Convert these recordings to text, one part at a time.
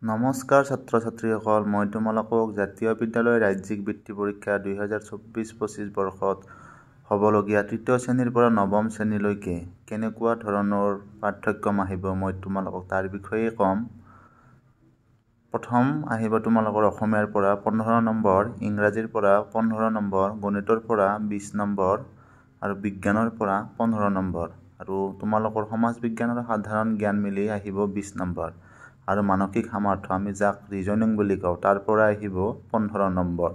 নমস্কাৰ ছাত্ৰ ছাত্ৰীসকল, মই তোমালোকক জাতীয় বিদ্যালয় ৰাজ্যিক বৃত্তি পৰীক্ষা 2024-25 বৰ্ষত হ'বলগীয়া তৃতীয় শ্ৰেণীৰ পৰা নৱম শ্ৰেণীলৈকে কেনেকুৱা ধৰণৰ পাঠ্যক্ৰম আহিব মই তোমালোকক তাৰ বিষয়ে ক'ম। প্ৰথম আহিব তোমালোকৰ অসমীয়াৰ পৰা 15 নম্বৰ, ইংৰাজীৰ পৰা 15 নম্বৰ, গণিতৰ পৰা 20 নম্বৰ আৰু বিজ্ঞানৰ পৰা 15 নম্বৰ আৰু তোমালোকৰ সমাজ বিজ্ঞান আৰু সাধাৰণ জ্ঞান মিলি আহিব 20 নম্বৰ আৰু মানসিক সামৰ্থ্য আমি যাক ৰিজনিং বুলি কওঁ তাৰ পৰা আহিব 15 নম্বৰ।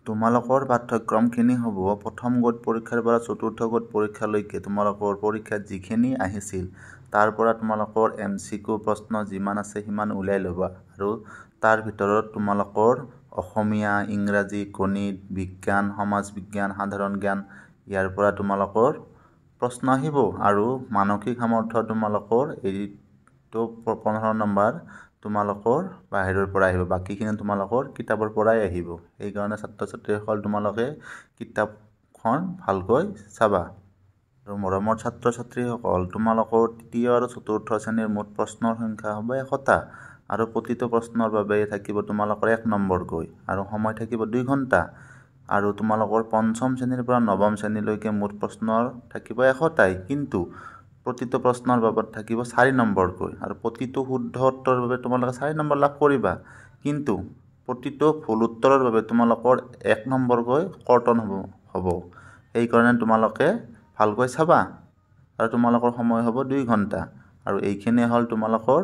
তোমালোকৰ পাঠ্যক্ৰমখিনি হ'ব প্ৰথম গোট পৰীক্ষাৰ পৰা চতুৰ্থ গোট পৰীক্ষালৈকে তোমালোকৰ পৰীক্ষাত যিখিনি আহিছিল তাৰ পৰা তোমালোকৰ MCQ প্ৰশ্ন যিমান আছে সিমান উলিয়াই ল'বা আৰু তাৰ ভিতৰত তোমালোকৰ অসমীয়া, ইংৰাজী, গণিত, বিজ্ঞান, সমাজ বিজ্ঞান, সাধাৰণ জ্ঞান ইয়াৰ পৰা তোমালোকৰ প্ৰশ্ন আহিব আৰু মানসিক সামৰ্থ্য তোমালোকৰ এইটো 15 নম্বৰ তোমালোকৰ বাহিৰৰ পৰা আহিব, বাকীখিনি তোমালোকৰ কিতাপৰ পৰাই আহিব। সেইকাৰণে ছাত্ৰ ছাত্ৰীসকল তোমালোকে কিতাপখন ভালকৈ চাবা। আৰু মৰমৰ ছাত্ৰ ছাত্ৰীসকল, তোমালোকৰ তৃতীয় আৰু চতুৰ্থ শ্ৰেণীৰ মুঠ প্ৰশ্নৰ সংখ্যা হ'ব 100টা আৰু প্ৰতিটো প্ৰশ্নৰ বাবে থাকিব তোমালোকৰ 1 নম্বৰকৈ আৰু সময় থাকিব 2 ঘণ্টা আৰু তোমালোকৰ পঞ্চম শ্ৰেণীৰ পৰা নৱম শ্ৰেণীলৈকে মুঠ প্ৰশ্নৰ থাকিব 100টাই, কিন্তু প্ৰতিটো প্ৰশ্নৰ বাবদ থাকিব 4 নম্বৰকৈ আৰু প্ৰতিটো শুদ্ধ উত্তৰৰ বাবে তোমালোকে 4 নম্বৰ লাভ কৰিবা, কিন্তু প্ৰতিটো ভুল উত্তৰৰ বাবে তোমালোকৰ 1 নম্বৰকৈ কৰ্তন হ'ব। সেইকাৰণে তোমালোকে ভালকৈ চাবা আৰু তোমালোকৰ সময় হ'ব 2 ঘণ্টা আৰু এইখিনি হ'ল তোমালোকৰ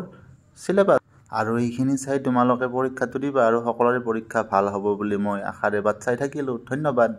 চিলেবাছ আৰু এইখিনি চাই তোমালোকে পৰীক্ষাটো দিবা আৰু সকলোৰে পৰীক্ষা ভাল হ'ব বুলি মই আশাৰে বাট চাই থাকিলোঁ। ধন্যবাদ।